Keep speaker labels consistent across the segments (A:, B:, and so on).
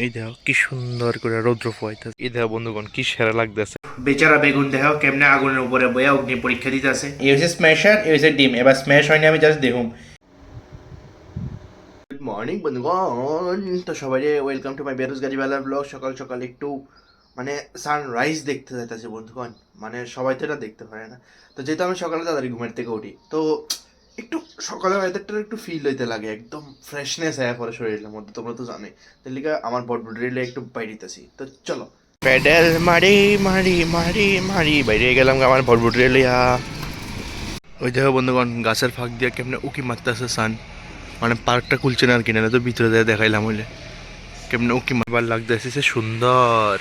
A: এই দেখো কি সুন্দর করে রৌদ্র পোহাইতেছে। এই দেখো বন্ধুগণ কি সেরা লাগতেছে।
B: বেচারা বেগুন দেখো কেমনে আগুনের উপরে বইয়া অগ্নি পরীক্ষা দিতেছে। এই হচ্ছে স্ম্যাশার, এই হচ্ছে ডিম। এবার স্ম্যাশ হয়নি, আমি জাস্ট দেখুম। গুড মর্নিং বন্ধুগণ, তো সবাই ওয়েলকাম টু মাই বেরোজগারি বেলার ব্লগ। সকাল সকাল একটু মানে সানরাইজ দেখতে যাইতেছে বন্ধুগণ, মানে সবাই তো এটা দেখতে পারে না। তো যেহেতু আমি সকালে তাড়াতাড়ি ঘুমের থেকে উঠি, তো একটু সকালে ওয়েদারটা একটু ফিল হইতে লাগে, একদম ফ্রেশনেস আয়া পরে শরীরের মধ্যে, তোমরা তো জানোই। তার লিগে আমার বডি রিলে একটু বাইরিতেছি। তো চলো প্যাডেল মারি মারি মারি মারি বাইরে গেলাম আমার বটবটি লইয়া।
A: ওই দেখো বন্ধুগণ গাছের ফাঁক দিয়ে কেমনে উকি মারতেছে সান, মানে পার্কটা খুলছে না আর কি, না তো ভিতরে দিয়ে দেখাইলাম হইলে কেমনে উকি মারবার লাগতেছে, সে সুন্দর।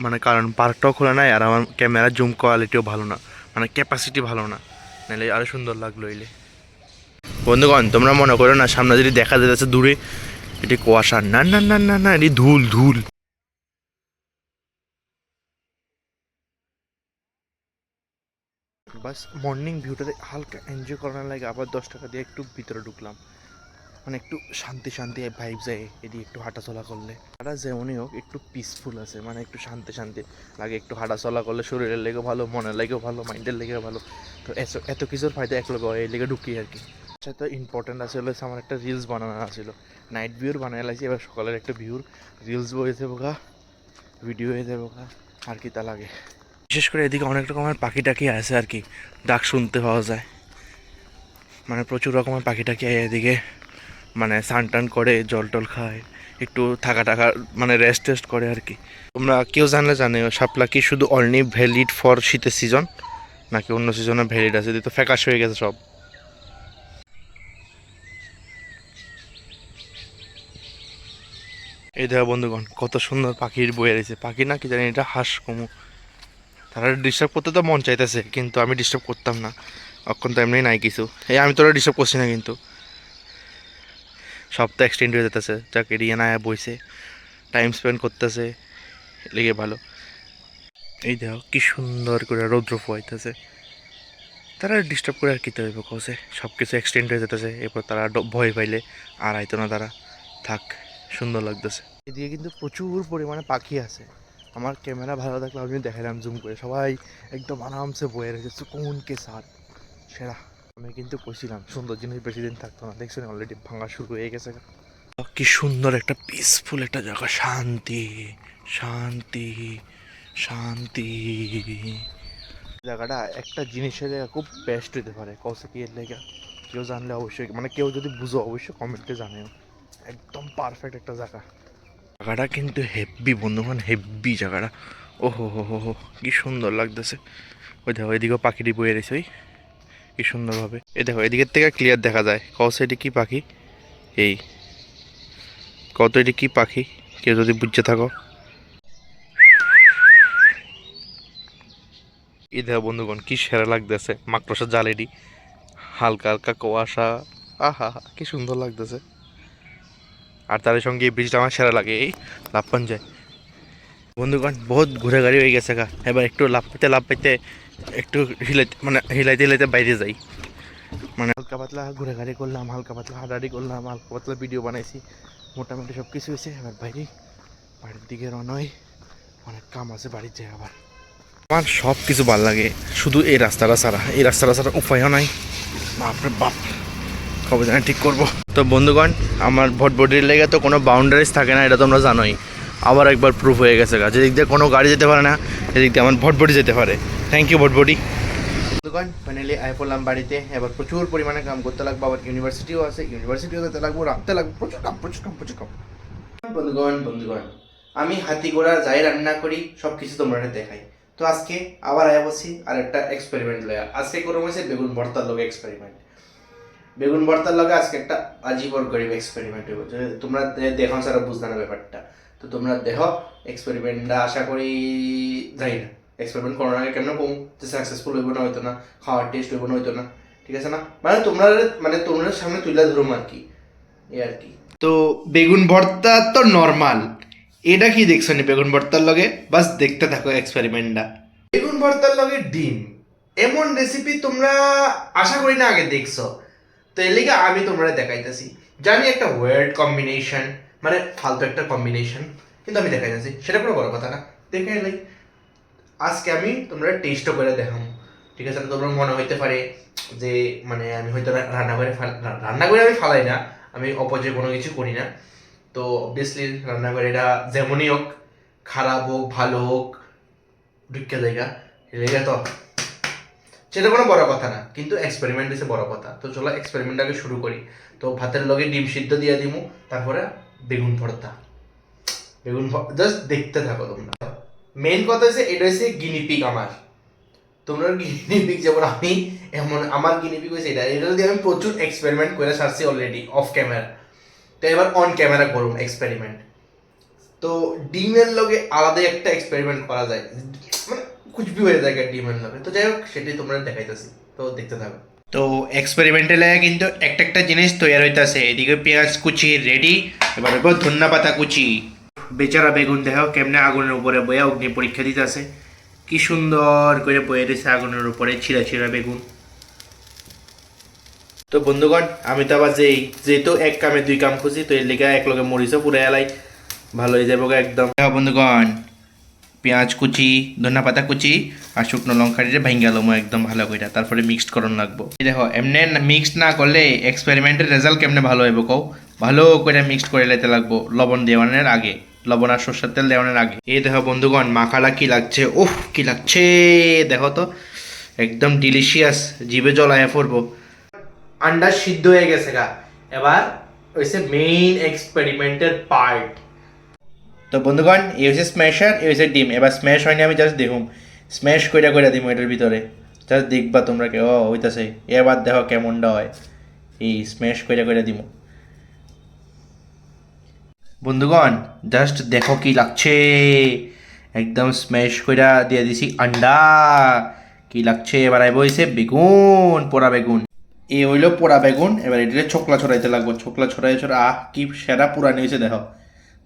A: মানে কারণ পার্কটাও খোলা নাই আর আমার ক্যামেরার জুম কোয়ালিটিও ভালো না, মানে ক্যাপাসিটি ভালো না, নাহলে আরো সুন্দর লাগলো হইলে। বন্ধুগণ তোমরা মনে করো না সামনে যদি দেখা যাচ্ছে দূরে এটি কুয়াশা, না না না না না, এটি ধুল ধুল। বাস মর্নিং ভিউটাতে হালকা এনজয় করার লাগে আবার 10 টাকা দিয়ে একটু ভিতরে ঢুকলাম, মানে একটু শান্তি শান্তি ভাইব যায় এদিকে একটু হাঁটাচলা করলে। হাঁটা যেমনই হোক একটু পিসফুল আছে, মানে একটু শান্তি শান্তি লাগে, একটু হাঁটাচলা করলে শরীরের লেগেও ভালো, মনের লেগেও ভালো, মাইন্ডের লেগেও ভালো। তো এত কিছুর ফায়দা এক লোক হয়, এই লেগে ঢুকি আর কি। তো ইম্পর্টেন্ট আছে হলে আমার একটা রিলস বানানো ছিল, নাইট ভিউর বানাই লাগছে, এবার সকালের একটা ভিউর রিলস বয়ে দেবো গা, ভিডিও হয়ে দেবো গা, আর কি তা লাগে। বিশেষ করে এদিকে অনেক রকমের পাখি টাকি আছে আর কি, ডাক শুনতে পাওয়া যায়, মানে প্রচুর রকমের পাখি টাকি এদিকে মানে স্নান টান করে জল টল খায়, একটু থাকা টাকা মানে রেস্ট টেস্ট করে আর কি। তোমরা কেউ জানলে জানে শাপলা কি শুধু অনলি ভ্যালিড ফর শীতের সিজন, নাকি অন্য সিজনে ভ্যালিড আছে? তো ফ্যাকাশ হয়ে গেছে সব। এই দেখো বন্ধুগণ কত সুন্দর পাখির বয়ে রয়েছে, পাখি না কি জানি এটা, হাঁস কমু। তারা ডিস্টার্ব করতে তো মন চাইতেছে, কিন্তু আমি ডিস্টার্ব করতাম না, অক্ষণ তো এমনি নাই কিছু। এই আমি তোরা ডিস্টার্ব করছি না, কিন্তু সব তো এক্সটেন্ড হয়ে যেতেছে, যাকে এড়িয়ে না বইছে টাইম স্পেন্ড করতেছে, লেগে ভালো। এই দেখো কি সুন্দর করে রৌদ্র পোহাইতেছে। তারা ডিস্টার্ব করে আর কিতে হইব কছে, সব কিছু এক্সটেন্ড হয়ে যেতেছে, এরপর তারা ভয় পাইলে আর আইতো না তারা, থাক, সুন্দর লাগতেছে। এদিকে কিন্তু প্রচুর পরিমাণে পাখি আছে, আমার ক্যামেরা ভালো থাকলে আমি দেখালাম জুম করে, সবাই একদম আরামসে বয়ে রয়েছে সুকুনকে সাথ, সেরা। আমি কিন্তু কইছিলাম সুন্দর জিনিস বেশি দিন থাকতো না, দেখছেন অলরেডি ভাঙা শুরু হয়ে গেছে। কি সুন্দর একটা পিসফুল একটা জায়গা, শান্তি শান্তি শান্তি। জায়গাটা একটা জিনিসের জায়গা খুব বেস্ট হতে পারে, কসে কি এর লেগে কেউ জানলে অবশ্যই, মানে কেউ যদি বুঝো অবশ্যই কমেন্টে জানাও। একদম পারফেক্ট একটা জায়গা, জায়গাটা কিন্তু হেভি বন্ধুগণ, হেভি জায়গাটা। ওহো হো হো হো কি সুন্দর লাগতেছে। ওই দেখো এদিকেও পাখিটি বয়ে রয়েছে, ওই কি সুন্দরভাবে। এই দেখো এদিকের থেকে ক্লিয়ার দেখা যায়, কসে এটি কি পাখি, এই কত এটি কি পাখি, কেউ যদি বুঝতে থাকো। এই দেখো বন্ধুগণ কি সেরা লাগতেছে, মাকড়সার জালেডি, হালকা হালকা কুয়াশা, আহা কি সুন্দর লাগতেছে। আর তার সঙ্গে এই ব্রিজটা আমার সেরা লাগে, এই লাভ পান যায়। বন্ধুগণ বহুত ঘুরে গাড়ি হয়ে গেছে গা, এবার একটু লাভ পাইতে একটু হিলাইতে, মানে হিলাইতে হিলাইতে বাইরে যাই, মানে হালকা পাতলা ঘুরে গাড়ি করলাম, হালকা পাতলা হাঁটাহাঁটি করলাম, হালকা পাতলা ভিডিও বানাইছি, মোটামুটি সব কিছু হয়েছে। এবার বাড়ির দিকে রওনা হই, অনেক কাম আছে বাড়ির যায় আবার। আমার সব কিছু ভালো লাগে, শুধু এই রাস্তাটা ছাড়া, এই রাস্তাটা ছাড়া উপায়ও নাই, বাপরে বাপ, কবে জানি ঠিক করবো। তো বন্ধুগণ আমার ভটভটির লেগে তো কোনো বাউন্ডারিজ থাকে না, এটা তোমরা জানোই, আবার একবার প্রুফ হয়ে গেছে গা, যেদিক দিয়ে কোনো গাড়ি যেতে পারে না সেদিক দিয়ে আমার ভটভটি যেতে পারে। থ্যাংক ইউ ভটভটি। বন্ধুগণ ফাইনালি আয় পড়লাম বাড়িতে, এবার প্রচুর পরিমাণে কাম করতে লাগবো, আবার ইউনিভার্সিটিও আছে, ইউনিভার্সিটিও যেতে লাগবো, রাখতে লাগবো, প্রচুর কাম প্রচুর কাম প্রচুর কাম। বন্ধুগণ আমি হাতি ঘোড়া যাই রান্না করি সব কিছু তোমরা দেখাই। তো আজকে আবার আয়া বসি আর একটা এক্সপেরিমেন্ট লয়া, আজকে করবো হচ্ছে বেগুন ভর্তার লগে এক্সপেরিমেন্ট। বেগুন ভর্তার লগে আজকে একটা আজীবন গরিব এক্সপেরিমেন্ট হইব, যে তোমরা দেখো সারা বুঝতে না ব্যাপারটা। তো তোমরা দেখো এক্সপেরিমেন্টটা, আশা করি যাই না এক্সপেরিমেন্ট করার আগে কেমন কম যে সাকসেসফুল হইব না হইতো না, খাওয়ার টেস্ট হইব না হইতো না, ঠিক আছে না, মানে তোমরা সামনে তুলে ধরুম আর কি, এই আর কি। তো বেগুন ভর্তা তো নর্মাল, এটা কি দেখছো নি বেগুন ভর্তার লগে, বাস দেখতে থাকো এক্সপেরিমেন্টটা। বেগুন ভর্তার লগে ডিম, এমন রেসিপি তোমরা আশা করি না আগে দেখছো।
B: তো এর লিগে আমি তোমরা দেখাইতেছি, জানি একটা ওয়ার্ড কম্বিনেশন, মানে ফালতু একটা কম্বিনেশন, কিন্তু আমি দেখাইতেছি, সেটা কোনো বড় কথা না। দেখে এলাই আজকে আমি তোমরা টেস্টও করে দেখাম, ঠিক আছে? তোমরা মনে হইতে পারে যে মানে আমি হয়তো রান্না করে আমি ফালাই না, আমি অপচয় কোনো কিছু করি না। তো অবভিয়াসলি রান্নাঘরে এটা যেমনই হোক, খারাপ হোক ভালো হোক, ঢুকে জায়গা লেগে তো সেটা কোনো বড় কথা না, কিন্তু এক্সপেরিমেন্ট হচ্ছে বড় কথা। তো চলো এক্সপেরিমেন্টটাকে শুরু করি। তো ভাতের লগে ডিম সিদ্ধ দিয়ে দিমু, তারপরে বেগুন ভর্তা। জাস্ট দেখতে থাকো তোমরা। মেইন কথা হচ্ছে এটা হচ্ছে গিনিপিক আমার, তোমরা গিনিপিক যেমন আমি, এমন আমার গিনিপিক হয়েছে এটা যদি আমি প্রচুর এক্সপেরিমেন্ট করে সারছি অলরেডি অফ ক্যামেরা। তো এবার অন ক্যামেরা করুন এক্সপেরিমেন্ট। তো ডিমের লগে আলাদা একটা এক্সপেরিমেন্ট করা যায়, মানে কুচবি হয়ে যায় ডিমের লগে। তো যাই হোক, সেটাই তোমরা দেখাইতেছি, তো দেখতে থাকো। তো এক্সপেরিমেন্টে লাগে কিন্তু একটা একটা জিনিস তৈরি হইতাছে। এদিকে পেঁয়াজ কুচি রেডি, এবার হইব ধন্যা পাতা কুচি। বেচারা বেগুন দেখো কেমনে আগুনের উপরে বয়ে অগ্নি পরীক্ষা দিতেছে, কি সুন্দর করে বয়ে দিছে আগুনের উপরে ছিঁড়া ছিঁড়া বেগুন। তো বন্ধুগণ, আমি তো আবার যেহেতু এক কামে দুই কাম খুঁজি, তো এর লিগে এক লগে মরিচও পুরে এলাই, ভালো হয়ে যাবো একদম। বন্ধুগণ, পেঁয়াজ কুচি, ধনিয়া পাতা কুচি আর শুকনো লঙ্কা দিয়ে ভেঙে গেল একদম ভালো করে, তারপরে মিক্সড করন লাগবো। দেখো এমনি মিক্সড না করলে এক্সপেরিমেন্টের রেজাল্ট কেমনে ভালো হইব কও, ভালো করে মিক্সড করে লেতে লাগবো লবণ দেওয়ানোর আগে, লবণ আর সর্ষের তেল দেওয়ানোর আগে। এই দেখো বন্ধুগণ, মাখাটা কি লাগছে, উফ কি লাগছে দেখো তো, একদম ডিলিশিয়াস, জিভে জলায় পড়বো। আন্ডা সিদ্ধ হয়ে গেছে গা, এবার হইছে মেইন এক্সপেরিমেন্টের পার্ট। তো বন্ধুগণ, এই হচ্ছে স্ম্যাশার, এই হচ্ছে ডিম। এবার স্ম্যাশ হয়নি, আমি জাস্ট দেখুম, স্ম্যাশ কইরা কইরা দিম এটার ভিতরে, জাস্ট দেখবা তোমরা কে ও হইতাছে। এবার দেখো কেমনটা হয়, এই স্ম্যাশ কইরা কইরা দিম। বন্ধুগণ জাস্ট দেখো কি লাগছে, একদম স্ম্যাশ কইরা দিয়ে দিছি আন্ডা, কি লাগছে। এবার আইব হইছে বেগুন, পোড়া বেগুন। এই হইলো পোড়া বেগুন, এবার এটাকে ছোকলা ছড়াইতে লাগবো, ছোকলা ছড়াই ছড়া, আহ কি সেরা পুরানি হয়েছে দেখো,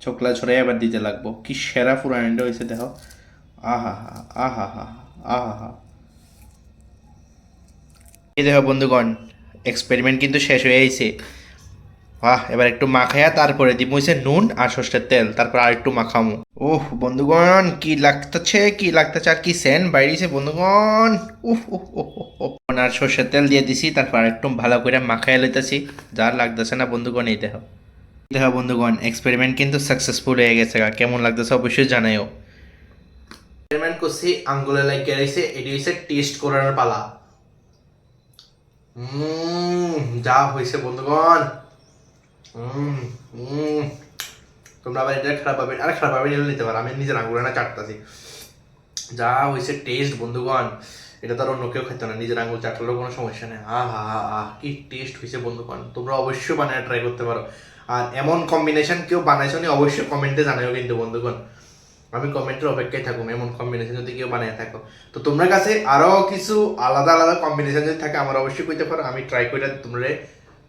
B: ছোকলা ছড়াই এবার দিতে লাগবো, কি সেরা পুরানিটা হয়েছে দেখো, আহা হা আহা হা আহা হা। এই দেখো বন্ধুগণ, এক্সপেরিমেন্ট কিন্তু শেষ হয়ে গেছে। বাহ, এবার একটু মাখাইয়া তারপরে দিব হইছে নুন আর সর্ষের তেল, তারপর আর একটু মাখামু। ওহ বন্ধুগণ, কি লাগতেছে কি লাগতেছে, আর কি সেন্ট বাইরেছে বন্ধুগণ, উহ উহ উহ উহ। আর সর্ষের তেল দিয়ে দিছি, তারপর আর একটু ভালো করে মাখাইয়া লইতেছি, যা লাগতেছে না বন্ধুগণ। এই দেখো দেখো বন্ধুগণ, এক্সপেরিমেন্ট কিন্তু সাকসেসফুল হয়ে গেছে, কেমন লাগতেছে অবশ্যই জানাইও। এক্সপেরিমেন্ট করছি, আঙ্গুলে লাগিয়ে রয়েছে, এটি হচ্ছে টেস্ট করার পালা। যা হয়েছে বন্ধুগণ, তোমরা আবার এটা খারাপ পাবেন, আর খারাপ পাবেন এলে নিতে পারো, আমি নিজের আঙুলে না চাটতাছি। যা হয়েছে টেস্ট বন্ধুগণ, এটা তো আর অন্য কেউ খেতে না, নিজের আঙুল চাটলেও কোনো সমস্যা নেই। কি টেস্ট হয়েছে বন্ধুগণ, তোমরা অবশ্যই বানায় ট্রাই করতে পারো। আর এমন কম্বিনেশন কেউ বানাইছো নি অবশ্যই কমেন্টে জানাও কিন্তু বন্ধুগণ, আমি কমেন্টের অপেক্ষায় থাকুম এমন কম্বিনেশন যদি কেউ বানিয়ে থাকো। তো তোমার কাছে আরো কিছু আলাদা আলাদা কম্বিনেশন যদি থাকে আমার অবশ্যই কইতে পারো, আমি ট্রাই করে তোমরা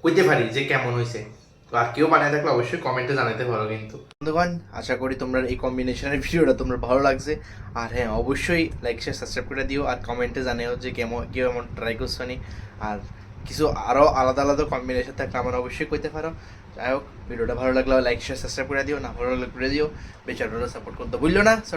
B: কইতে পারি যে কেমন হয়েছে। তো আর কেউ বানিয়ে থাকলে অবশ্যই কমেন্টে জানাতে পারো কিন্তু। বন্ধুগণ, আশা করি তোমরা এই কম্বিনেশনের ভিডিওটা তোমরা ভালো লাগছে। আর হ্যাঁ, অবশ্যই লাইক শেয়ার সাবস্ক্রাইব করে দিও, আর কমেন্টে জানিও যে কেউ এমন ট্রাই করছো নি। আর কিছু আরও আলাদা আলাদা কম্বিনেশন থাকলে আমার অবশ্যই কইতে পারো। যাই হোক, ভিডিওটা ভালো লাগলে লাইক শেয়ার সাবস্ক্রাইব করে দিও, না ভালো লাগলে করে দিও, বেচারটা সাপোর্ট করতে ভুললো না। সো